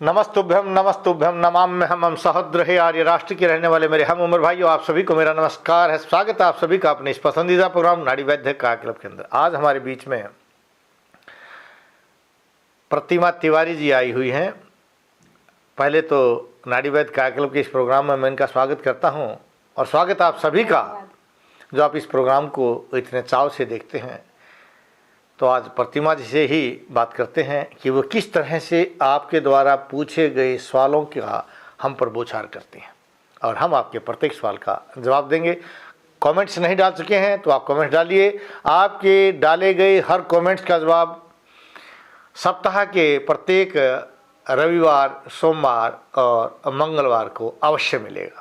नमस्तुभ्यम नमस्तुभ्यम नमाम्यहम सहोदर हे आर्य राष्ट्र के रहने वाले मेरे हम उम्र भाइयों, आप सभी को मेरा नमस्कार है। स्वागत है आप सभी का अपने इस पसंदीदा प्रोग्राम नाड़ी वैद्य का क्लब के अंदर। आज हमारे बीच में प्रतिमा तिवारी जी आई हुई हैं। पहले तो नाड़ी वैद्य का क्लब के इस प्रोग्राम में मैं इनका स्वागत करता हूं और स्वागत आप सभी का जो आप इस प्रोग्राम को इतने चाव से देखते हैं। तो आज प्रतिमा जी से ही बात करते हैं कि वो किस तरह से आपके द्वारा पूछे गए सवालों का हम पर बौछार करती हैं और हम आपके प्रत्येक सवाल का जवाब देंगे। कमेंट्स नहीं डाल चुके हैं तो आप कमेंट्स डालिए। आपके डाले गए हर कमेंट्स का जवाब सप्ताह के प्रत्येक रविवार, सोमवार और मंगलवार को अवश्य मिलेगा।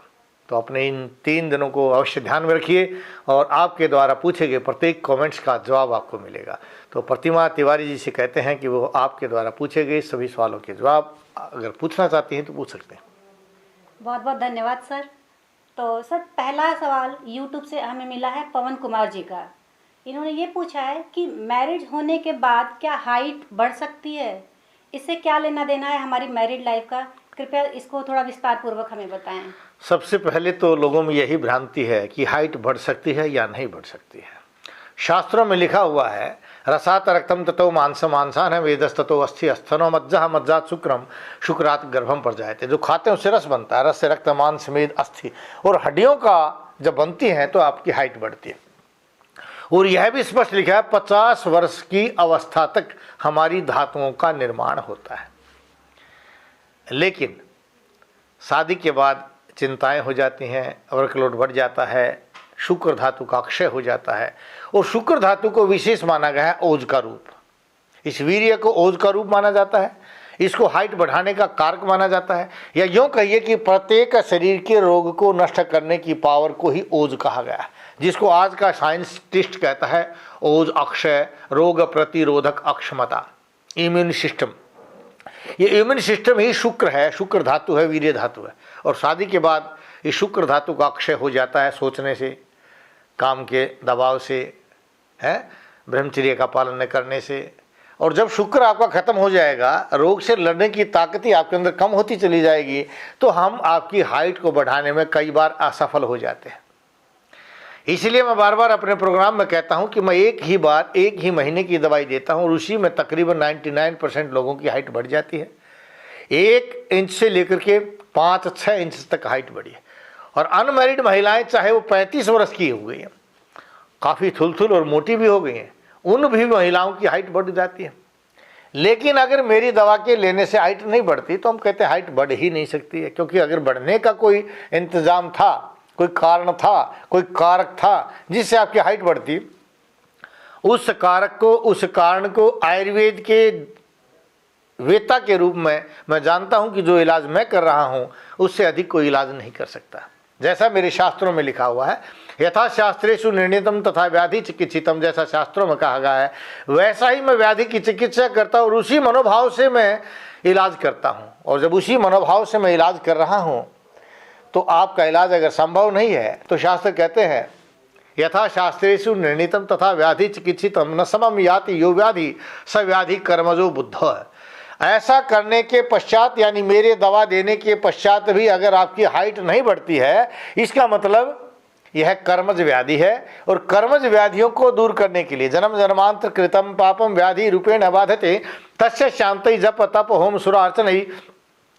तो अपने इन 3 दिनों को अवश्य ध्यान में रखिए और आपके द्वारा पूछे गए प्रत्येक कमेंट्स का जवाब आपको मिलेगा। तो प्रतिमा तिवारी जी से कहते हैं कि वो आपके द्वारा पूछे गए सभी सवालों के जवाब अगर पूछना चाहती हैं तो पूछ सकते हैं। बहुत बहुत धन्यवाद सर। तो सर, पहला सवाल यूट्यूब से हमें मिला है पवन कुमार जी का। इन्होंने ये पूछा है कि मैरिज होने के बाद क्या हाइट बढ़ सकती है, इससे क्या लेना देना है हमारी मैरिड लाइफ का? कृपया इसको थोड़ा विस्तार पूर्वक हमें बताएं। सबसे पहले तो लोगों में यही भ्रांति है कि हाइट बढ़ सकती है या नहीं बढ़ सकती है। शास्त्रों में लिखा हुआ है, रसात रक्तम ततो मांस मांसान है वेदस ततो अस्थि अस्थनो मज्जा मज्जात शुक्रम शुक्रात गर्भम पर जाते। जो खाते हैं उससे रस बनता है, रस से रक्त मांस मेद अस्थि और हड्डियों का जब बनती है तो आपकी हाइट बढ़ती है। और यह भी स्पष्ट लिखा है 50 वर्ष की अवस्था तक हमारी धातुओं का निर्माण होता है। लेकिन शादी के बाद चिंताएं हो जाती हैं, वर्कलोड बढ़ जाता है, शुक्र धातु का क्षय हो जाता है और शुक्र धातु को विशेष माना गया है ओज का रूप। इस वीर्य को ओज का रूप माना जाता है, इसको हाइट बढ़ाने का कारक माना जाता है, या यूँ कहिए कि प्रत्येक शरीर के रोग को नष्ट करने की पावर को ही ओज कहा गया है, जिसको आज का साइंटिस्ट कहता है ओज अक्षय, रोग प्रतिरोधक अक्षमता, इम्यून सिस्टम। ये इम्यून सिस्टम ही शुक्र है, शुक्र धातु है, वीर्य धातु है। और शादी के बाद इस शुक्र धातु का अक्षय हो जाता है सोचने से, काम के दबाव से, है ब्रह्मचर्य का पालन न करने से। और जब शुक्र आपका खत्म हो जाएगा, रोग से लड़ने की ताकत ही आपके अंदर कम होती चली जाएगी, तो हम आपकी हाइट को बढ़ाने में कई बार असफल हो जाते हैं। इसलिए मैं बार बार अपने प्रोग्राम में कहता हूं कि मैं एक ही महीने की दवाई देता हूं और उसी में तकरीबन 99% लोगों की हाइट बढ़ जाती है। 1 इंच से लेकर के 5-6 इंच तक हाइट बढ़ी है। और अनमैरिड महिलाएं चाहे वो 35 वर्ष की हो गई हैं, काफ़ी थुलथुल और मोटी भी हो गई हैं, उन भी महिलाओं की हाइट बढ़ जाती है। लेकिन अगर मेरी दवा के लेने से हाइट नहीं बढ़ती तो हम कहते हैं हाइट बढ़ ही नहीं सकती है, क्योंकि अगर बढ़ने का कोई इंतज़ाम था, कोई कारण था, कोई कारक था जिससे आपकी हाइट बढ़ती, उस कारक को, उस कारण को आयुर्वेद के वेता के रूप में मैं जानता हूं कि जो इलाज मैं कर रहा हूं उससे अधिक कोई इलाज नहीं कर सकता। जैसा मेरे शास्त्रों में लिखा हुआ है, यथा शास्त्रेषु निर्णीतम तथा व्याधि चिकित्सितम, जैसा शास्त्रों में कहा गया है वैसा ही मैं व्याधि की चिकित्सा करता हूँ और उसी मनोभाव से मैं इलाज करता हूँ। और जब उसी मनोभाव से मैं इलाज कर रहा हूँ तो आपका इलाज अगर संभव नहीं है तो शास्त्र कहते हैं यथा शास्त्रेषु निर्णीतम तथा व्याधि चिकित्सितम न समम याति यो व्याधि स व्याधि कर्मजो बुद्ध है। ऐसा करने के पश्चात, यानी मेरे दवा देने के पश्चात भी अगर आपकी हाइट नहीं बढ़ती है, इसका मतलब यह कर्मज व्याधि है। और कर्मज व्याधियों को दूर करने के लिए जन्म जन्मांतर कृतम पापम व्याधि रूपेण अबाधते तस्य शांति जप तप होम सुरा अर्चन,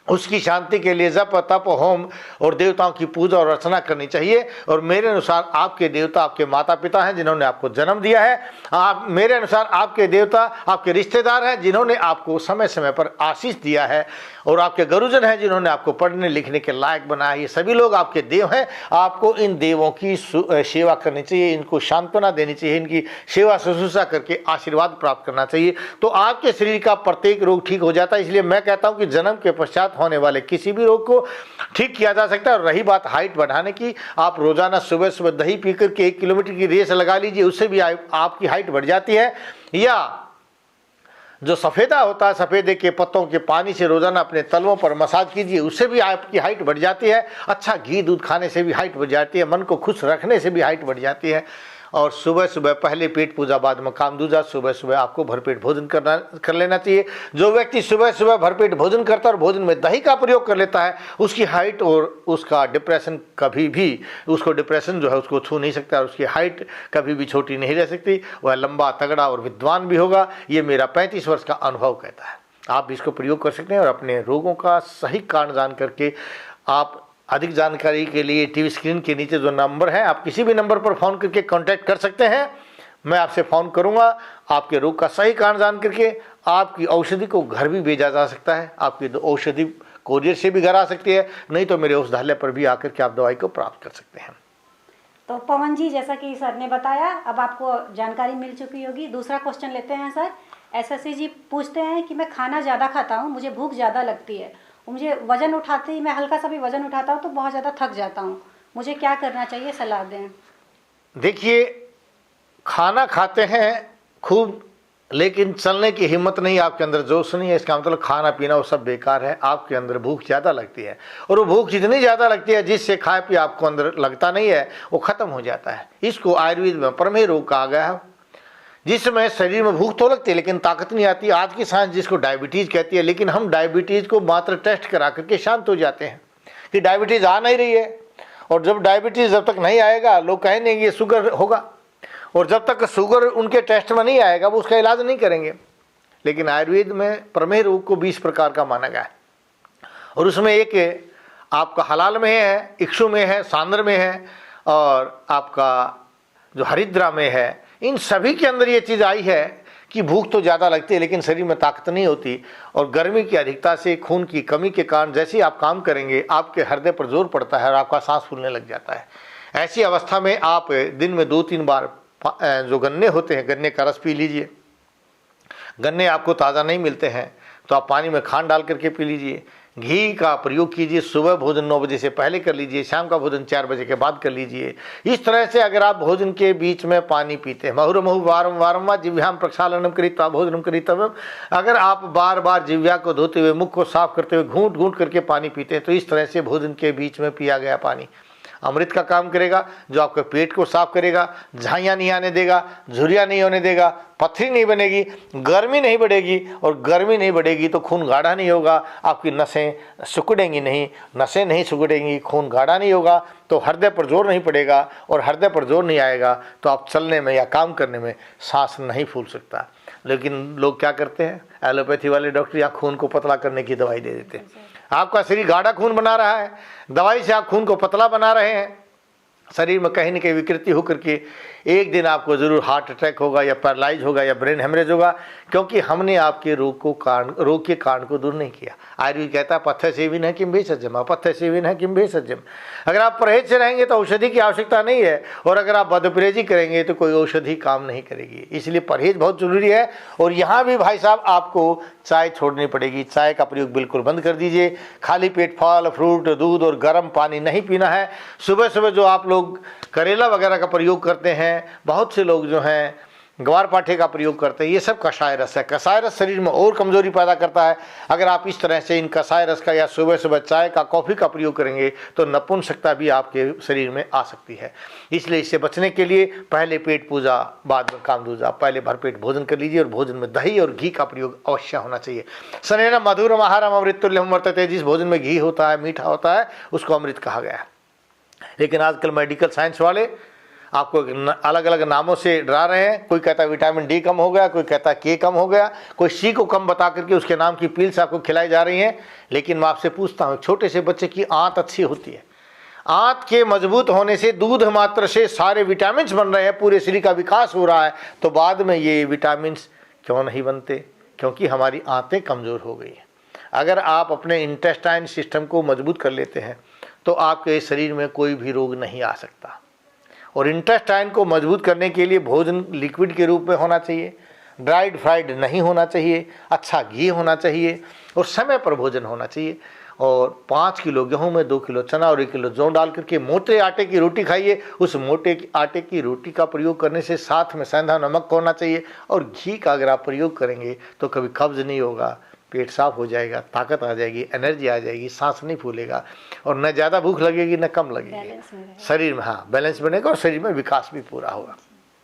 उसकी शांति के लिए जप तप होम और देवताओं की पूजा और अर्चना करनी चाहिए। और मेरे अनुसार आपके देवता आपके माता पिता हैं जिन्होंने आपको जन्म दिया है, आप मेरे अनुसार आपके देवता आपके रिश्तेदार हैं जिन्होंने आपको समय समय पर आशीष दिया है, और आपके गुरुजन हैं जिन्होंने आपको पढ़ने लिखने के लायक बनाया। ये सभी लोग आपके देव हैं। आपको इन देवों की सेवा करनी चाहिए, इनको सांत्वना देनी चाहिए, इनकी सेवा शुश्रूषा करके आशीर्वाद प्राप्त करना चाहिए, तो आपके शरीर का प्रत्येक रोग ठीक हो जाता है। इसलिए मैं कहता हूँ कि जन्म के पश्चात होने वाले किसी भी रोग को ठीक किया जा सकता है। और रही बात हाइट बढ़ाने की, आप रोजाना सुबह सुबह दही पी करके 1 किलोमीटर की रेस लगा लीजिए, उससे भी आपकी हाइट बढ़ जाती है। या जो सफ़ेदा होता है, सफ़ेदे के पत्तों के पानी से रोजाना अपने तलवों पर मसाज कीजिए, उससे भी आपकी हाइट बढ़ जाती है। अच्छा घी दूध खाने से भी हाइट बढ़ जाती है, मन को खुश रखने से भी हाइट बढ़ जाती है। और सुबह सुबह पहले पेट पूजा बाद में कामदूजा, सुबह सुबह आपको भरपेट भोजन कर लेना चाहिए। जो व्यक्ति सुबह सुबह भरपेट भोजन करता है और भोजन में दही का प्रयोग कर लेता है, उसकी हाइट और उसका डिप्रेशन कभी भी, उसको डिप्रेशन जो है उसको छू नहीं सकता, और उसकी हाइट कभी भी छोटी नहीं रह सकती। वह लंबा, तगड़ा और विद्वान भी होगा। ये मेरा 35 वर्ष का अनुभव कहता है। आप भी इसको प्रयोग कर सकते हैं और अपने रोगों का सही कारण जान करके आप अधिक जानकारी के लिए टीवी स्क्रीन के नीचे जो नंबर है, आप किसी भी नंबर पर फ़ोन करके कांटेक्ट कर सकते हैं। मैं आपसे फ़ोन करूंगा। आपके रोग का सही कारण जान करके आपकी औषधि को घर भी भेजा जा सकता है। आपकी औषधि कोरियर से भी घर आ सकती है, नहीं तो मेरे औषधालय पर भी आकर के आप दवाई को प्राप्त कर सकते हैं। तो पवन जी, जैसा कि सर ने बताया, अब आपको जानकारी मिल चुकी होगी। दूसरा क्वेश्चन लेते हैं सर। एसएससी जी पूछते हैं कि मैं खाना ज़्यादा खाता हूँ, मुझे भूख ज़्यादा लगती है, मुझे वज़न उठाते ही, मैं हल्का सा भी वज़न उठाता हूँ तो बहुत ज़्यादा थक जाता हूँ, मुझे क्या करना चाहिए, सलाह दें। देखिए, खाना खाते हैं खूब, लेकिन चलने की हिम्मत नहीं, आपके अंदर जोश नहीं है, इसका मतलब खाना पीना वो सब बेकार है। आपके अंदर भूख ज़्यादा लगती है, और वो भूख जितनी ज़्यादा लगती है, जिससे खाए पी आपको अंदर लगता नहीं है, वो ख़त्म हो जाता है। इसको आयुर्वेद में प्रमेय रोग कहा गया है, जिसमें शरीर में भूख तो लगती है लेकिन ताकत नहीं आती। आज की साइंस जिसको डायबिटीज़ कहती है, लेकिन हम डायबिटीज़ को मात्र टेस्ट करा करके शांत हो जाते हैं कि डायबिटीज़ आ नहीं रही है। और जब डायबिटीज़ जब तक नहीं आएगा, लोग कहेंगे ये शुगर होगा, और जब तक शुगर उनके टेस्ट में नहीं आएगा वो उसका इलाज नहीं करेंगे। लेकिन आयुर्वेद में प्रमेय रोग को 20 प्रकार का माना गया है, और उसमें एक आपका हलाल में है, इक्षु में है, सांद्र में है, और आपका जो हरिद्रा में है। इन सभी के अंदर ये चीज़ आई है कि भूख तो ज़्यादा लगती है लेकिन शरीर में ताकत नहीं होती, और गर्मी की अधिकता से, खून की कमी के कारण जैसे ही आप काम करेंगे आपके हृदय पर जोर पड़ता है और आपका सांस फूलने लग जाता है। ऐसी अवस्था में आप दिन में 2-3 बार जो गन्ने होते हैं, गन्ने का रस पी लीजिए। गन्ने आपको ताज़ा नहीं मिलते हैं तो आप पानी में खांड डाल करके पी लीजिए। घी का प्रयोग कीजिए। सुबह भोजन 9 बजे से पहले कर लीजिए, शाम का भोजन 4 बजे के बाद कर लीजिए। इस तरह से अगर आप भोजन के बीच में पानी पीते हैं, मुहुर्मुहु वारम वारम जिह्वाम प्रक्षालनम कृत्वा भोजनम करितव्यम, अगर आप बार बार जिह्वा को धोते हुए, मुख को साफ करते हुए घूंट घूंट करके पानी पीते हैं, तो इस तरह से भोजन के बीच में पिया गया पानी अमृत का काम करेगा, जो आपके पेट को साफ करेगा, झाइयाँ नहीं आने देगा, झुर्रियाँ नहीं होने देगा, पथरी नहीं बनेगी, गर्मी नहीं बढ़ेगी, और गर्मी नहीं बढ़ेगी तो खून गाढ़ा नहीं होगा, आपकी नसें सिकुड़ेंगी नहीं, नसें नहीं सिकुड़ेंगी, खून गाढ़ा नहीं होगा, तो हृदय पर जोर नहीं पड़ेगा, और हृदय पर जोर नहीं आएगा तो आप चलने में या काम करने में सांस नहीं फूल सकता। लेकिन लोग क्या करते हैं, एलोपैथी वाले डॉक्टर या खून को पतला करने की दवाई दे देते हैं। आपका शरीर गाढ़ा खून बना रहा है, दवाई से आप खून को पतला बना रहे हैं, शरीर में कहीं न कहीं विकृति होकर के एक दिन आपको ज़रूर हार्ट अटैक होगा, या पैरालाइज होगा, या ब्रेन हेमरेज होगा, क्योंकि हमने आपके रोग के कारण को दूर नहीं किया। आयुर्वेद कहता है पथ्य सेविन है किम भेषजम, अपथ्य सेविन है किम भेषजम। अगर आप परहेज से रहेंगे तो औषधि की आवश्यकता नहीं है, और अगर आप बदपरहेजी करेंगे तो कोई औषधि काम नहीं करेगी। इसलिए परहेज बहुत जरूरी है। और यहाँ भी भाई साहब आपको चाय छोड़नी पड़ेगी। चाय का प्रयोग बिल्कुल बंद कर दीजिए। खाली पेट फल फ्रूट, दूध और गर्म पानी नहीं पीना है। सुबह सुबह जो आप लोग करेला वगैरह का प्रयोग करते हैं, बहुत से लोग जो हैं ग्वार पाठे का प्रयोग करते हैं, ये सब कषाय रस है। कषाय रस शरीर में और कमजोरी पैदा करता है। अगर आप इस तरह से इन कषाय रस का या सुबह सुबह चाय का, कॉफ़ी का प्रयोग करेंगे तो नपुंसकता भी आपके शरीर में आ सकती है। इसलिए इससे बचने के लिए पहले पेट पूजा बाद में कामदूजा, पहले भरपेट भोजन कर लीजिए, और भोजन में दही और घी का प्रयोग अवश्य होना चाहिए। सनेन मधुरम आहारम अमृतुल्यम वर्तते, जिस भोजन में घी होता है, मीठा होता है, उसको अमृत कहा गया है। लेकिन आजकल मेडिकल साइंस वाले आपको अलग अलग नामों से डरा रहे हैं। कोई कहता है विटामिन डी कम हो गया, कोई कहता है के कम हो गया, कोई सी को कम बता करके उसके नाम की पिल्स आपको खिलाई जा रही हैं। लेकिन मैं आपसे पूछता हूँ, छोटे से बच्चे की आंत अच्छी होती है, आंत के मजबूत होने से दूध मात्र से सारे विटामिन बन रहे हैं, पूरे शरीर का विकास हो रहा है, तो बाद में ये विटामिन क्यों नहीं बनते? क्योंकि हमारी आंतें कमज़ोर हो गई हैं। अगर आप अपने इंटेस्टाइन सिस्टम को मजबूत कर लेते हैं तो आपके शरीर में कोई भी रोग नहीं आ सकता। और इंटेस्टाइन को मजबूत करने के लिए भोजन लिक्विड के रूप में होना चाहिए, ड्राइड फ्राइड नहीं होना चाहिए, अच्छा घी होना चाहिए, और समय पर भोजन होना चाहिए। और 5 किलो गेहूं में 2 किलो चना और 1 किलो जौ डाल करके मोटे आटे की रोटी खाइए। उस मोटे आटे की रोटी का प्रयोग करने से साथ में सेंधा नमक होना चाहिए, और घी का अगर आप प्रयोग करेंगे तो कभी कब्ज नहीं होगा, पेट साफ हो जाएगा, ताकत आ जाएगी, एनर्जी आ जाएगी, सांस नहीं फूलेगा, और न ज़्यादा भूख लगेगी न कम लगेगी। शरीर में बैलेंस बनेगा और शरीर में विकास भी पूरा होगा।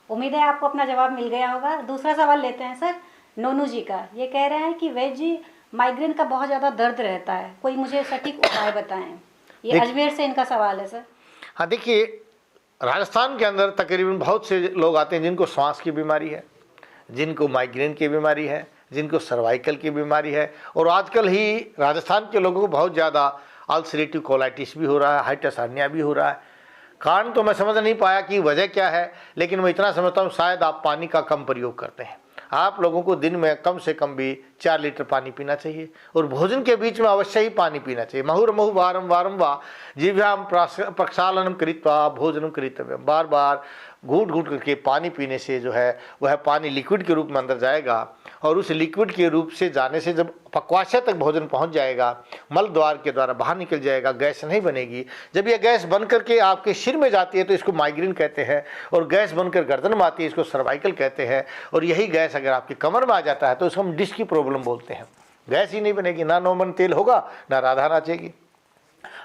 उम्मीद है आपको अपना जवाब मिल गया होगा। दूसरा सवाल लेते हैं सर, नोनू जी का। ये कह रहे हैं कि वैद्य जी, माइग्रेन का बहुत ज़्यादा दर्द रहता है, कोई मुझे सटीक उपाय बताएं। ये अजमेर से इनका सवाल है सर। हाँ, देखिए, राजस्थान के अंदर तकरीबन बहुत से लोग आते हैं जिनको श्वास की बीमारी है, जिनको माइग्रेन की बीमारी है, जिनको सर्वाइकल की बीमारी है, और आजकल ही राजस्थान के लोगों को बहुत ज़्यादा अल्सरेटिव कोलाइटिस भी हो रहा है, हाइटिस हर्निया भी हो रहा है। कारण तो मैं समझ नहीं पाया कि वजह क्या है, लेकिन मैं इतना समझता हूँ शायद आप पानी का कम प्रयोग करते हैं। आप लोगों को दिन में कम से कम भी 4 लीटर पानी पीना चाहिए, और भोजन के बीच में अवश्य ही पानी पीना चाहिए। मुहुर्मुहु वारं वारं वा जिह्वां प्रक्षालनं कृत्वा भोजनं करितव्यम्। बार बार घूट घूट करके पानी पीने से जो है वह पानी लिक्विड के रूप में अंदर जाएगा, और उस लिक्विड के रूप से जाने से जब पक्वाशय तक भोजन पहुंच जाएगा, मल द्वार के द्वारा बाहर निकल जाएगा, गैस नहीं बनेगी। जब यह गैस बन करके आपके सिर में जाती है तो इसको माइग्रेन कहते हैं, और गैस बनकर गर्दन में आती है इसको सर्वाइकल कहते हैं, और यही गैस अगर आपकी कमर में आ जाता है तो इसको हम डिस्क की प्रॉब्लम बोलते हैं। गैस ही नहीं बनेगी, ना नौमन तेल होगा, ना राधा नाचेगी,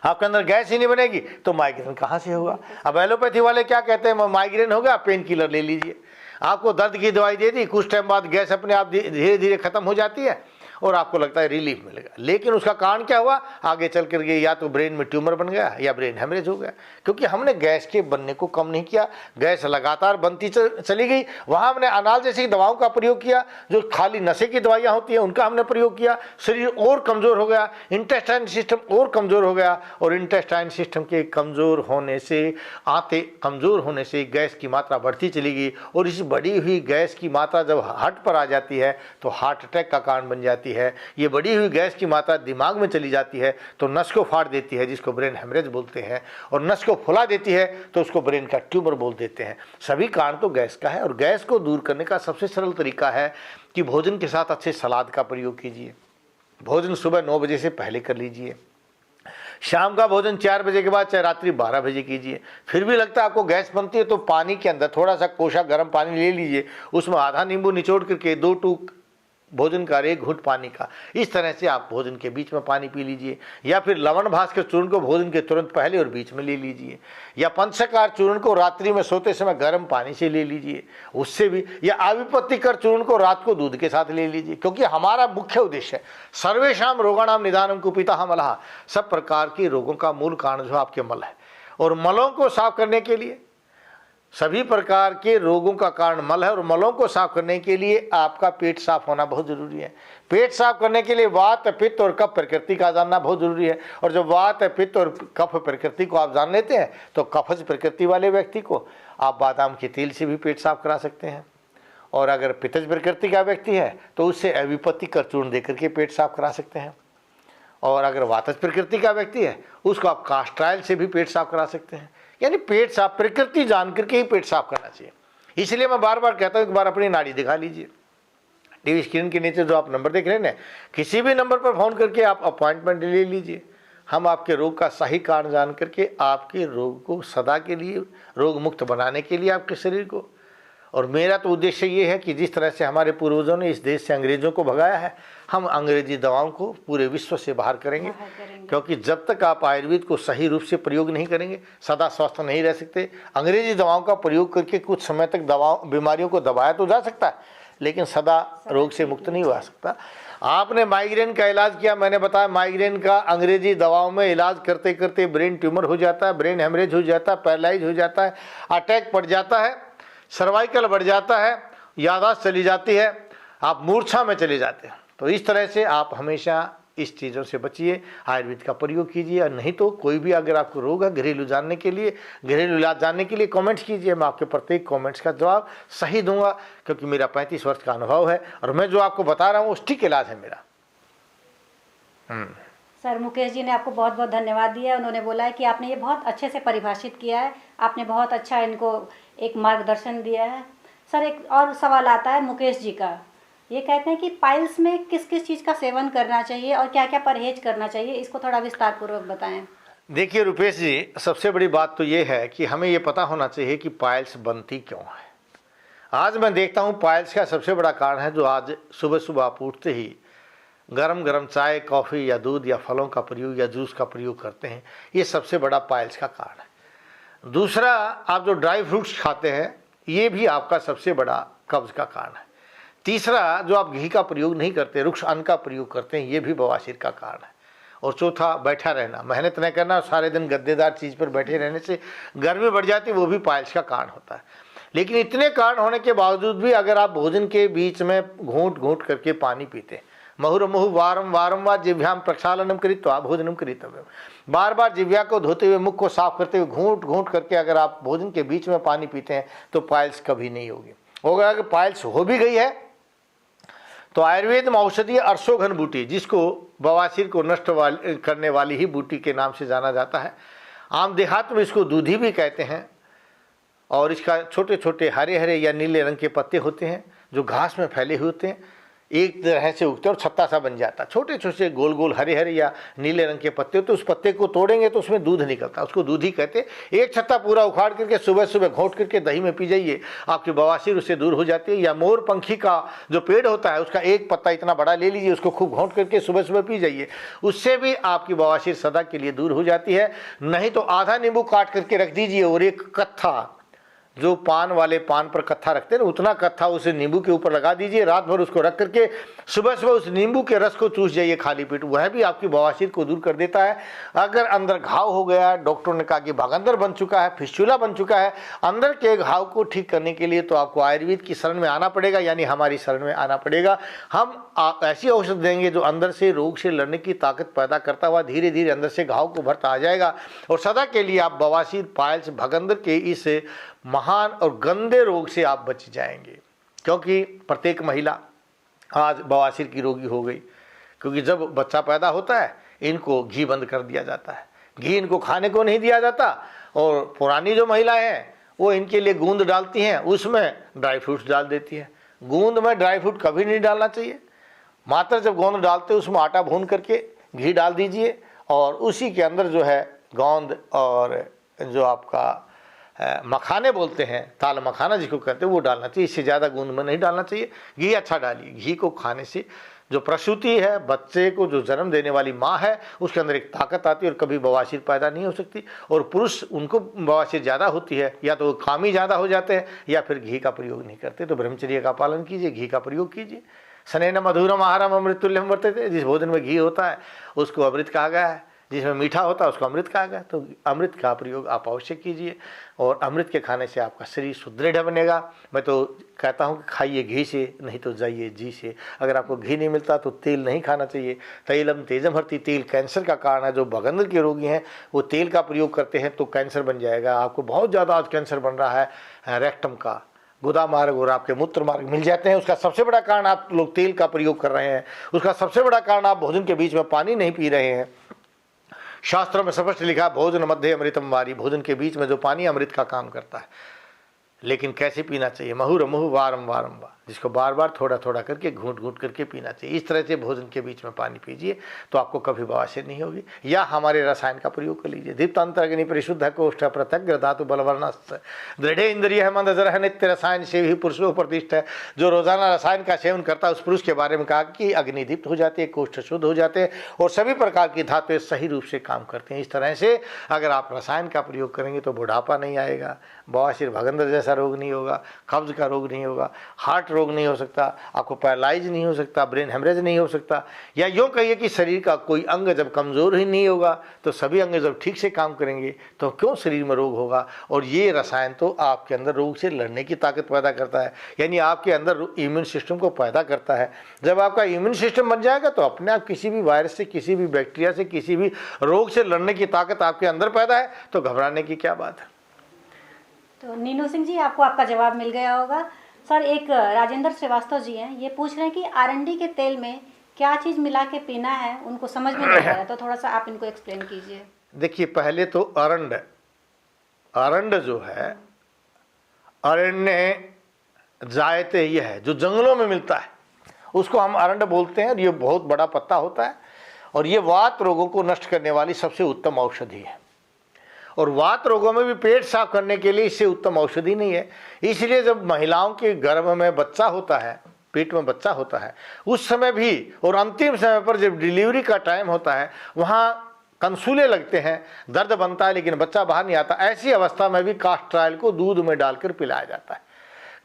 आपके अंदर गैस ही नहीं बनेगी तो माइग्रेन कहाँ से होगा। अब एलोपैथी वाले क्या कहते हैं, माइग्रेन हो गया, पेन किलर ले लीजिए। आपको दर्द की दवाई दे दी, कुछ टाइम बाद गैस अपने आप धीरे धीरे खत्म हो जाती है और आपको लगता है रिलीफ मिलेगा। लेकिन उसका कारण क्या हुआ, आगे चल कर के या तो ब्रेन में ट्यूमर बन गया या ब्रेन हेमरेज हो गया, क्योंकि हमने गैस के बनने को कम नहीं किया। गैस लगातार बनती चली गई। वहाँ हमने अनाल जैसी दवाओं का प्रयोग किया, जो खाली नशे की दवाइयाँ होती हैं उनका हमने प्रयोग किया। शरीर और कमज़ोर हो गया, इंटेस्टाइन सिस्टम और कमज़ोर हो गया, और इंटेस्टाइन सिस्टम के कमज़ोर होने से, आंतें कमज़ोर होने से गैस की मात्रा बढ़ती चली गई, और इस बढ़ी हुई गैस की मात्रा जब हार्ट पर आ जाती है तो हार्ट अटैक का कारण बन जाती है। ये बढ़ी हुई गैस की मात्रा दिमाग में चली जाती है तो नस को फाड़ देती है, जिसको ब्रेन हेमरेज बोलते हैं, और नस को फुला देती है तो उसको ब्रेन का ट्यूमर बोल देते हैं। सभी कारण तो गैस का है, और गैस को दूर करने का सबसे सरल तरीका है कि भोजन के साथ अच्छे सलाद का प्रयोग कीजिए। भोजन सुबह 9 बजे से पहले कर लीजिए। शाम का भोजन 4 बजे के बाद, चाहे रात्रि 12 बजे कीजिए। फिर भी लगता है आपको गैस बनती है तो पानी के अंदर थोड़ा सा कोसा गर्म पानी ले लीजिए, उसमें आधा नींबू निचोड़ करके 2 टूक भोजन का 1 घूंट पानी का, इस तरह से आप भोजन के बीच में पानी पी लीजिए। या फिर लवण भास के चूर्ण को भोजन के तुरंत पहले और बीच में ले लीजिए, या पंचकार चूर्ण को रात्रि में सोते समय गर्म पानी से ले लीजिए, उससे भी, या आविपत्ति कर चूर्ण को रात को दूध के साथ ले लीजिए। क्योंकि हमारा मुख्य उद्देश्य है सर्वेषाम रोगाणाम निदानम कुपिता मलः, सब प्रकार के रोगों का मूल कारण जो आपके मल है, और मलों को साफ करने के लिए, सभी प्रकार के रोगों का कारण मल है, और मलों को साफ करने के लिए आपका पेट साफ होना बहुत जरूरी है। पेट साफ करने के लिए वात, पित्त और कफ प्रकृति का जानना बहुत जरूरी है। और जब वात, पित्त और कफ प्रकृति को आप जान लेते हैं तो कफज प्रकृति वाले व्यक्ति को आप बादाम के तेल से भी पेट साफ करा सकते हैं, और अगर पित्तज प्रकृति का व्यक्ति है तो उससे अविपत्ति कर चूर्ण देकर के पेट साफ करा सकते हैं, और अगर वातज प्रकृति का व्यक्ति है उसको आप कास्ट्राइल से भी पेट साफ करा सकते हैं। यानी पेट साफ, प्रकृति जान करके ही पेट साफ करना चाहिए। इसलिए मैं बार बार कहता हूँ, एक बार अपनी नाड़ी दिखा लीजिए। टीवी स्क्रीन के नीचे जो आप नंबर देख रहे हैं ना, किसी भी नंबर पर फोन करके आप अपॉइंटमेंट ले लीजिए। हम आपके रोग का सही कारण जान करके आपके रोग को सदा के लिए रोग मुक्त बनाने के लिए आपके शरीर को, और मेरा तो उद्देश्य ये है कि जिस तरह से हमारे पूर्वजों ने इस देश से अंग्रेजों को भगाया है, हम अंग्रेजी दवाओं को पूरे विश्व से बाहर करेंगे। क्योंकि जब तक आप आयुर्वेद को सही रूप से प्रयोग नहीं करेंगे, सदा स्वस्थ नहीं रह सकते। अंग्रेजी दवाओं का प्रयोग करके कुछ समय तक बीमारियों को दबाया तो जा सकता है, लेकिन सदा रोग से मुक्त नहीं हुआ सकता। आपने माइग्रेन का इलाज किया, मैंने बताया माइग्रेन का अंग्रेजी दवाओं में इलाज करते करते ब्रेन ट्यूमर हो जाता है, ब्रेन हेमरेज हो जाता है, पैरालाइज हो जाता है, अटैक पड़ जाता है, सर्वाइकल बढ़ जाता है, याददाश्त चली जाती है, आप मूर्छा में चले जाते हैं। तो इस तरह से आप हमेशा इस चीज़ों से बचिए, आयुर्वेद का प्रयोग कीजिए। और नहीं तो कोई भी अगर आपको रोग है, घरेलू जानने के लिए, घरेलू इलाज जानने के लिए कमेंट्स कीजिए। मैं आपके प्रत्येक कमेंट्स का जवाब सही दूंगा, क्योंकि मेरा 35 वर्ष का अनुभव है, और मैं जो आपको बता रहा हूँ वो ठीक इलाज है मेरा। सर, मुकेश जी ने आपको बहुत बहुत धन्यवाद दिया। उन्होंने बोला है कि आपने ये बहुत अच्छे से परिभाषित किया है, आपने बहुत अच्छा इनको एक मार्गदर्शन दिया है। सर, एक और सवाल आता है मुकेश जी का। ये कहते हैं कि पाइल्स में किस किस चीज़ का सेवन करना चाहिए और क्या क्या परहेज करना चाहिए, इसको थोड़ा विस्तार पूर्वक बताएं। देखिए रुपेश जी, सबसे बड़ी बात तो ये है कि हमें ये पता होना चाहिए कि पाइल्स बनती क्यों है। आज मैं देखता हूँ पाइल्स का सबसे बड़ा कारण है जो आज सुबह सुबह आप उठते ही गरम गरम चाय, कॉफ़ी या दूध या फलों का प्रयोग या जूस का प्रयोग करते हैं, ये सबसे बड़ा पाइल्स का कारण है। दूसरा, आप जो ड्राई फ्रूट्स खाते हैं ये भी आपका सबसे बड़ा कब्ज का कारण है। तीसरा, जो आप घी का प्रयोग नहीं करते, रुक्ष अन्न का प्रयोग करते हैं, ये भी बवासीर का कारण है। और चौथा, बैठा रहना, मेहनत नहीं करना, सारे दिन गद्देदार चीज़ पर बैठे रहने से गर्मी बढ़ जाती है, वो भी पाइल्स का कारण होता है। लेकिन इतने कारण होने के बावजूद भी अगर आप भोजन के बीच में घूंट घूंट करके पानी पीते हैं, मुहुर्मुहुः वारं वारंवार जिह्वां प्रक्षालनम कृत्वा भोजनम करितव्यम, बार बार जिह्वा को धोते हुए, मुख को साफ करते हुए घूंट घूंट करके अगर आप भोजन के बीच में पानी पीते हैं तो पाइल्स कभी नहीं होगी। होगा अगर पाइल्स हो भी गई है तो आयुर्वेद में औषधीय अरसोघन बूटी, जिसको बवासीर को नष्ट करने वाली ही बूटी के नाम से जाना जाता है, आम देहात में इसको दूधी भी कहते हैं, और इसका छोटे छोटे हरे हरे या नीले रंग के पत्ते होते हैं जो घास में फैले हुए होते हैं, एक तरह से उगते हैं और छत्ता सा बन जाता है। छोटे छोटे गोल गोल हरे हरे या नीले रंग के पत्ते होते हैं, उस पत्ते को तोड़ेंगे तो उसमें दूध निकलता है, उसको दूधी कहते हैं। एक छत्ता पूरा उखाड़ करके सुबह सुबह घोंट करके दही में पी जाइए, आपकी बवासीर उससे दूर हो जाती है। या मोर पंखी का जो पेड़ होता है उसका एक पत्ता इतना बड़ा ले लीजिए, उसको खूब घोंट करके सुबह सुबह पी जाइए, उससे भी आपकी बवासीर सदा के लिए दूर हो जाती है। नहीं तो आधा नींबू काट करके रख दीजिए और एक कत्था, जो पान वाले पान पर कत्था रखते हैं ना, उतना कत्था उसे नींबू के ऊपर लगा दीजिए, रात भर उसको रख करके सुबह सुबह उस नींबू के रस को चूस जाइए खाली पेट, वह भी आपकी बवासीर को दूर कर देता है। अगर अंदर घाव हो गया, डॉक्टर ने कहा कि भगंदर बन चुका है, फिस्टुला बन चुका है, अंदर के घाव को ठीक करने के लिए तो आपको आयुर्वेद की शरण में आना पड़ेगा, यानी हमारी शरण में आना पड़ेगा। हम ऐसी औषध देंगे जो अंदर से रोग से लड़ने की ताकत पैदा करता हुआ धीरे धीरे अंदर से घाव को भरता आ जाएगा, और सदा के लिए आप बवासीर, पाइल्स, भगंदर के इस महान और गंदे रोग से आप बच जाएंगे। क्योंकि प्रत्येक महिला आज बवासीर की रोगी हो गई, क्योंकि जब बच्चा पैदा होता है इनको घी बंद कर दिया जाता है, घी इनको खाने को नहीं दिया जाता। और पुरानी जो महिलाएं हैं वो इनके लिए गूंद डालती हैं, उसमें ड्राई फ्रूट्स डाल देती हैं। गूंद में ड्राई फ्रूट कभी नहीं डालना चाहिए। मात्र जब गोंद डालते उसमें आटा भून करके घी डाल दीजिए, और उसी के अंदर जो है गोंद और जो आपका मखाने बोलते हैं, ताल मखाना जिसको कहते हैं, वो डालना चाहिए। इससे ज़्यादा गूंद में नहीं डालना चाहिए। घी अच्छा डालिए। घी को खाने से जो प्रसूति है, बच्चे को जो जन्म देने वाली माँ है, उसके अंदर एक ताकत आती है और कभी बवासीर पैदा नहीं हो सकती। और पुरुष, उनको बवासीर ज़्यादा होती है, या तो कामी ज़्यादा हो जाते हैं या फिर घी का प्रयोग नहीं करते। तो ब्रह्मचर्य का पालन कीजिए, घी का प्रयोग कीजिए। स्नेन मधुरम आहारम अमृतुल्यम वर्तते, जिस भोजन में घी होता है उसको अमृत कहा गया है, जिसमें मीठा होता है उसको अमृत कहा गया। तो अमृत का प्रयोग आप अवश्य कीजिए, और अमृत के खाने से आपका शरीर सुदृढ़ बनेगा। मैं तो कहता हूँ कि खाइए घी से, नहीं तो जाइए जी से। अगर आपको घी नहीं मिलता तो तेल नहीं खाना चाहिए। तैलम तेजम हरति, तेल कैंसर का कारण है। जो भगंदर के रोगी हैं वो तेल का प्रयोग करते हैं तो कैंसर बन जाएगा। आपको बहुत ज़्यादा आज कैंसर बन रहा है रेक्टम का, गुदा मार्ग और आपके मूत्र मार्ग मिल जाते हैं। उसका सबसे बड़ा कारण आप लोग तेल का प्रयोग कर रहे हैं, उसका सबसे बड़ा कारण आप भोजन के बीच में पानी नहीं पी रहे हैं। शास्त्रों में स्पष्ट लिखा, भोजन मध्य अमृतम वारी, भोजन के बीच में जो पानी अमृत का काम करता है। लेकिन कैसे पीना चाहिए? मुहुर्मुहुः वारं वारं, जिसको बार बार थोड़ा थोड़ा करके घूंट घूंट करके पीना चाहिए। इस तरह से भोजन के बीच में पानी पीजिए तो आपको कभी बवासीर नहीं होगी। या हमारे रसायन का प्रयोग कर लीजिए। दीप्तांतरग्नि परिशुद्ध कोष्ठ प्रत्यग्र धातु बलवर्णस्त दृढ़ इंद्रिय मंदजर नित्य रसायन से ही पुरुषों प्रतिष्ठ है। जो रोजाना रसायन का सेवन करता है उस पुरुष के बारे में कहा कि अग्नि दीप्त हो जाते हैं, कोष्ठ शुद्ध हो जाते हैं और सभी प्रकार की धातुएं सही रूप से काम करते हैं। इस तरह से अगर आप रसायन का प्रयोग करेंगे तो बुढ़ापा नहीं आएगा, बवासीर भगंदर जैसा रोग नहीं होगा, कब्ज का रोग नहीं होगा, हार्ट रोग नहीं हो सकता, आपको पैरालाइज नहीं हो सकता, ब्रेन हेमरेज नहीं हो सकता। या यूँ कहिए कि शरीर का कोई अंग जब कमज़ोर ही नहीं होगा तो सभी अंग जब ठीक से काम करेंगे तो क्यों शरीर में रोग होगा। और ये रसायन तो आपके अंदर रोग से लड़ने की ताकत पैदा करता है, यानी आपके अंदर इम्यून सिस्टम को पैदा करता है। जब आपका इम्यून सिस्टम बन जाएगा तो अपने आप किसी भी वायरस से, किसी भी बैक्टीरिया से, किसी भी रोग से लड़ने की ताकत आपके अंदर पैदा है, तो घबराने की क्या बात है। तो नीनू सिंह जी, आपको आपका जवाब मिल गया होगा। सर, एक राजेंद्र श्रीवास्तव जी हैं, ये पूछ रहे हैं कि आरंडी के तेल में क्या चीज़ मिला के पीना है, उनको समझ में नहीं आ रहा, तो थोड़ा सा आप इनको एक्सप्लेन कीजिए। देखिए, पहले तो अरंड जो है, अरण्य जायते ये है जो जंगलों में मिलता है, उसको हम अरंड बोलते हैं। ये बहुत बड़ा पत्ता होता है और ये वात रोगों को नष्ट करने वाली सबसे उत्तम औषधि है। और वात रोगों में भी पेट साफ करने के लिए इससे उत्तम औषधि नहीं है। इसलिए जब महिलाओं के गर्भ में बच्चा होता है, पेट में बच्चा होता है, उस समय भी और अंतिम समय पर जब डिलीवरी का टाइम होता है, वहाँ कंसूले लगते हैं, दर्द बनता है लेकिन बच्चा बाहर नहीं आता। ऐसी अवस्था में भी कास्टर ऑयल को दूध में डालकर पिलाया जाता है।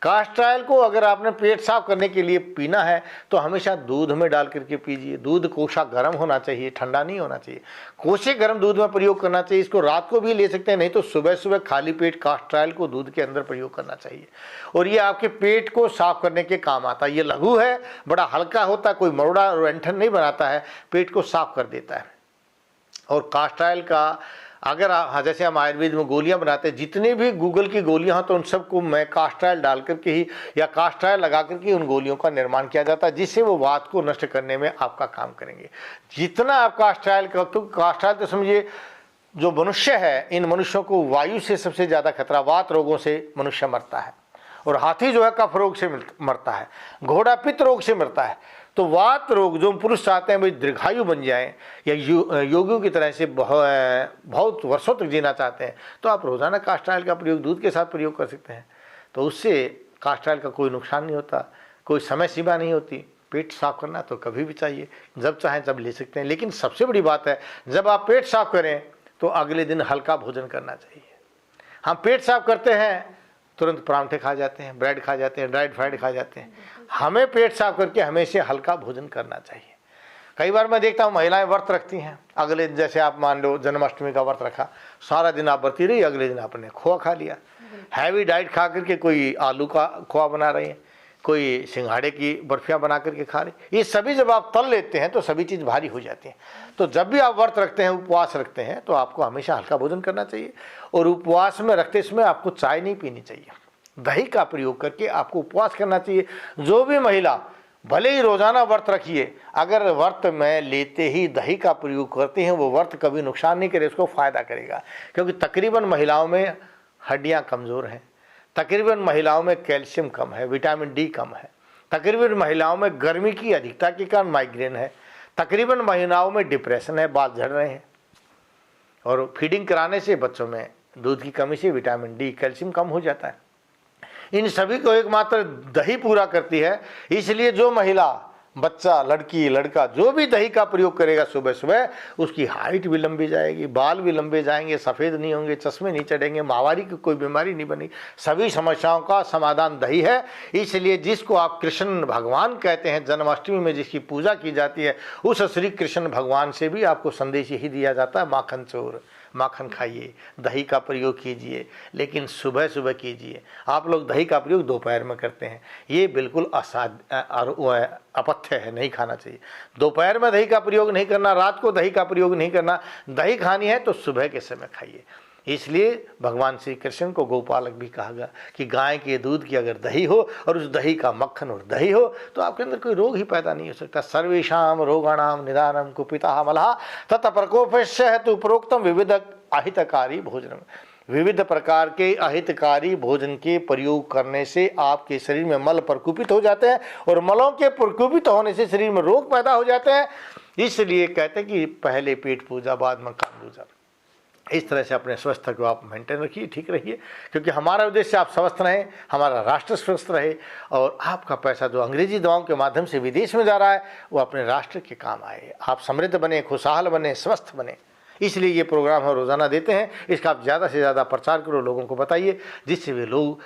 कास्टर ऑयल को अगर आपने पेट साफ करने के लिए पीना है तो हमेशा दूध में डाल करके पीजिए। दूध कोसा गर्म होना चाहिए, ठंडा नहीं होना चाहिए। कोसे गर्म दूध में प्रयोग करना चाहिए। इसको रात को भी ले सकते हैं, नहीं तो सुबह सुबह खाली पेट कास्टर ऑयल को दूध के अंदर प्रयोग करना चाहिए और ये आपके पेट को साफ करने के काम आता है। ये लघु है, बड़ा हल्का होता है, कोई मरोड़ा और ऐंठन नहीं बनाता है, पेट को साफ कर देता है। और कास्टर ऑयल का अगर जैसे हम आयुर्वेद में गोलियां बनाते हैं, जितने भी गूगल की गोलियां हैं तो उन सबको मैं कास्टर ऑयल डाल करके ही या कास्टर ऑयल लगा करके उन गोलियों का निर्माण किया जाता है, जिससे वो वात को नष्ट करने में आपका काम करेंगे। जितना आप कास्टर ऑयल का, क्योंकि कास्टर ऑयल तो समझिए जो मनुष्य है, इन मनुष्यों को वायु से सबसे ज़्यादा खतरा, वात रोगों से मनुष्य मरता है और हाथी जो है कफ रोग से मरता है, घोड़ा पित्त रोग से मरता है। तो वात रोग जो पुरुष चाहते हैं भाई दीर्घायु बन जाएं या योगियों की तरह से बहुत वर्षों तक जीना चाहते हैं, तो आप रोज़ाना कास्टर ऑयल का प्रयोग दूध के साथ प्रयोग कर सकते हैं। तो उससे कास्टर ऑयल का कोई नुकसान नहीं होता, कोई समय सीमा नहीं होती। पेट साफ करना तो कभी भी चाहिए, जब चाहें तब ले सकते हैं। लेकिन सबसे बड़ी बात है, जब आप पेट साफ करें तो अगले दिन हल्का भोजन करना चाहिए। हम पेट साफ करते हैं तुरंत परांठे खा जाते हैं, ब्रेड खा जाते हैं, ड्राइड फ्राइड खा जाते हैं। हमें पेट साफ करके हमेशा हल्का भोजन करना चाहिए। कई बार मैं देखता हूँ महिलाएं व्रत रखती हैं, अगले दिन जैसे आप मान लो जन्माष्टमी का व्रत रखा, सारा दिन आप बरती रही, अगले दिन आपने खोआ खा लिया। हैवी डाइट खा करके कोई आलू का खोआ बना रही है, कोई सिंघाड़े की बर्फियाँ बना करके खा रहे। ये सभी जब आप तल लेते हैं तो सभी चीज़ भारी हो जाती है। तो जब भी आप व्रत रखते हैं, उपवास रखते हैं, तो आपको हमेशा हल्का भोजन करना चाहिए। और उपवास में रखते समय आपको चाय नहीं पीनी चाहिए, दही का प्रयोग करके आपको उपवास करना चाहिए। जो भी महिला भले ही रोजाना व्रत रखिए, अगर व्रत में लेते ही दही का प्रयोग करते हैं, वो व्रत कभी नुकसान नहीं करे, उसको फायदा करेगा। क्योंकि तकरीबन महिलाओं में हड्डियां कमज़ोर हैं, तकरीबन महिलाओं में कैल्शियम कम है, विटामिन डी कम है, तकरीबन महिलाओं में गर्मी की अधिकता के कारण माइग्रेन है, तकरीबन महिलाओं में डिप्रेशन है, बाल झड़ रहे हैं। और फीडिंग कराने से बच्चों में दूध की कमी से विटामिन डी, कैल्शियम कम हो जाता है। इन सभी को एकमात्र दही पूरा करती है। इसलिए जो महिला, बच्चा, लड़की, लड़का जो भी दही का प्रयोग करेगा सुबह सुबह, उसकी हाइट भी लंबी जाएगी, बाल भी लंबे जाएंगे, सफ़ेद नहीं होंगे, चश्मे नहीं चढ़ेंगे, माहवारी की कोई बीमारी नहीं बनेगी। सभी समस्याओं का समाधान दही है। इसलिए जिसको आप कृष्ण भगवान कहते हैं, जन्माष्टमी में जिसकी पूजा की जाती है, उस श्री कृष्ण भगवान से भी आपको संदेश यही दिया जाता है, माखन चोर, माखन खाइए, दही का प्रयोग कीजिए, लेकिन सुबह सुबह कीजिए। आप लोग दही का प्रयोग दोपहर में करते हैं, ये बिल्कुल अपथ्य है, नहीं खाना चाहिए। दोपहर में दही का प्रयोग नहीं करना, रात को दही का प्रयोग नहीं करना। दही खानी है तो सुबह के समय खाइए। इसलिए भगवान श्री कृष्ण को गोपालक भी कहा गया कि गाय के दूध की अगर दही हो और उस दही का मक्खन और दही हो तो आपके अंदर कोई रोग ही पैदा नहीं हो सकता। सर्वेषाम रोगाणाम निदानम कुपिता मलहा तत् प्रकोपस्य हेतु उपरोक्तम विविध अहितकारी भोजनम। विविध प्रकार के अहितकारी भोजन के प्रयोग करने से आपके शरीर में मल प्रकुपित हो जाते हैं और मलों के प्रकुपित होने से शरीर में रोग पैदा हो जाते हैं। इसलिए कहते हैं कि पहले पेट पूजा बाद में काम पूजा। इस तरह से अपने स्वास्थ्य को आप मेंटेन रखिए, ठीक रहिए, क्योंकि हमारा उद्देश्य आप स्वस्थ रहें, हमारा राष्ट्र स्वस्थ रहे और आपका पैसा जो अंग्रेजी दवाओं के माध्यम से विदेश में जा रहा है वो अपने राष्ट्र के काम आए। आप समृद्ध बने, खुशहाल बने, स्वस्थ बने। इसलिए ये प्रोग्राम हम रोज़ाना देते हैं। इसका आप ज़्यादा से ज़्यादा प्रचार करो, लोगों को बताइए, जिससे वे लोग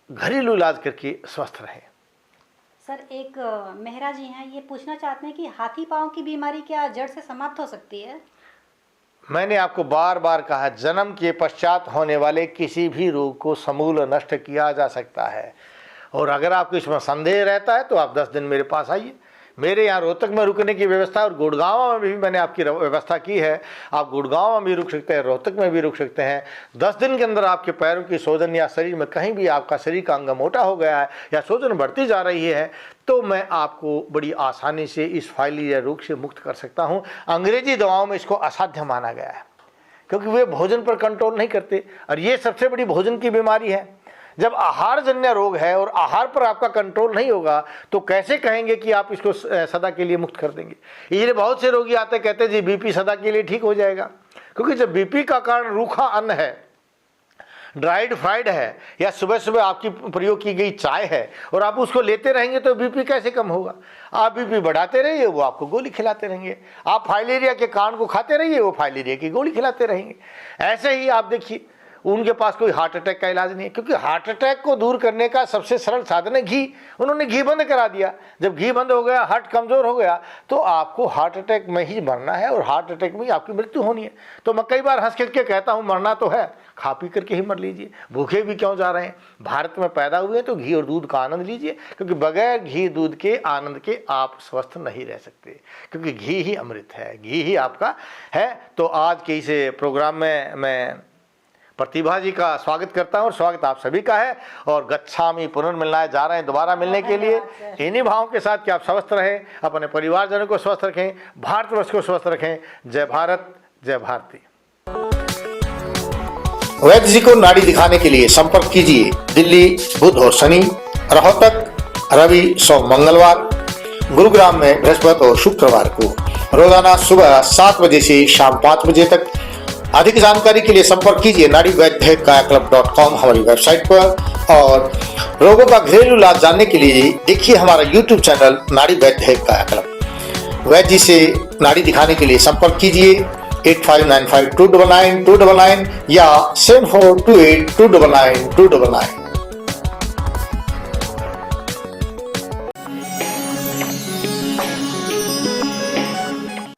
घरेलू इलाज करके स्वस्थ रहें। सर, एक मेहरा जी हैं, ये पूछना चाहते हैं कि हाथी पाँव की बीमारी क्या जड़ से समाप्त हो सकती है? मैंने आपको बार बार कहा, जन्म के पश्चात होने वाले किसी भी रोग को समूल नष्ट किया जा सकता है। और अगर आपको इसमें संदेह रहता है तो आप 10 दिन मेरे पास आइए। मेरे यहाँ रोहतक में रुकने की व्यवस्था और गुड़गांव में भी मैंने आपकी व्यवस्था की है। आप गुड़गांव में भी रुक सकते हैं, रोहतक में भी रुक सकते हैं। 10 दिन के अंदर आपके पैरों की सूजन या शरीर में कहीं भी आपका शरीर का अंग मोटा हो गया है या सूजन बढ़ती जा रही है तो मैं आपको बड़ी आसानी से इस फाइलेरिया रोग से मुक्त कर सकता हूँ। अंग्रेजी दवाओं में इसको असाध्य माना गया है क्योंकि वे भोजन पर कंट्रोल नहीं करते और ये सबसे बड़ी भोजन की बीमारी है। जब आहार जन्य रोग है और आहार पर आपका कंट्रोल नहीं होगा तो कैसे कहेंगे कि आप इसको सदा के लिए मुक्त कर देंगे। इसलिए बहुत से रोगी आते कहते हैं जी बीपी सदा के लिए ठीक हो जाएगा, क्योंकि जब बीपी का कारण रूखा अन्न है, ड्राइड फ्राइड है या सुबह सुबह आपकी प्रयोग की गई चाय है और आप उसको लेते रहेंगे तो बीपी कैसे कम होगा। आप बीपी बढ़ाते रहिए, वो आपको गोली खिलाते रहेंगे। आप फाइलेरिया के कारण को खाते रहिए, वो फाइलेरिया की गोली खिलाते रहेंगे। ऐसे ही आप देखिए उनके पास कोई हार्ट अटैक का इलाज नहीं है, क्योंकि हार्ट अटैक को दूर करने का सबसे सरल साधन है घी। उन्होंने घी बंद करा दिया। जब घी बंद हो गया, हार्ट कमजोर हो गया, तो आपको हार्ट अटैक में ही मरना है और हार्ट अटैक में ही आपकी मृत्यु होनी है। तो मैं कई बार हंस करके कहता हूँ, मरना तो है, खा पी करके ही मर लीजिए, भूखे भी क्यों जा रहे हैं। भारत में पैदा हुए तो घी और दूध का आनंद लीजिए, क्योंकि बगैर घी दूध के आनंद के आप स्वस्थ नहीं रह सकते, क्योंकि घी ही अमृत है, घी ही आपका है। तो आज के इस प्रोग्राम में मैं प्रतिभा जी का स्वागत करता हूं, और स्वागत आप सभी का है। और गच्छामि पुनर्मिलनाय, जा रहे हैं दोबारा मिलने के लिए, इन्हीं भावों के साथ कि आप स्वस्थ रहें, अपने परिवारजनों को स्वस्थ रखें, भारतवर्ष को स्वस्थ रखें। जय भारत, जय भारती। वैद्य जी को नाड़ी दिखाने के लिए संपर्क कीजिए दिल्ली बुध और शनि, रोहतक रवि सोम मंगलवार, गुरुग्राम में बृहस्पति और शुक्रवार को, रोजाना सुबह 7 बजे से शाम 5 बजे तक। अधिक जानकारी के लिए संपर्क कीजिए naadivaidyaklub.com हमारी वेबसाइट पर। और रोगों का घरेलू इलाज जानने के लिए देखिए हमारा YouTube चैनल नाड़ी वैद्य क्लब। वैद्य जी से नाड़ी दिखाने के लिए संपर्क कीजिए 8595 299 299 या 7428 299 299।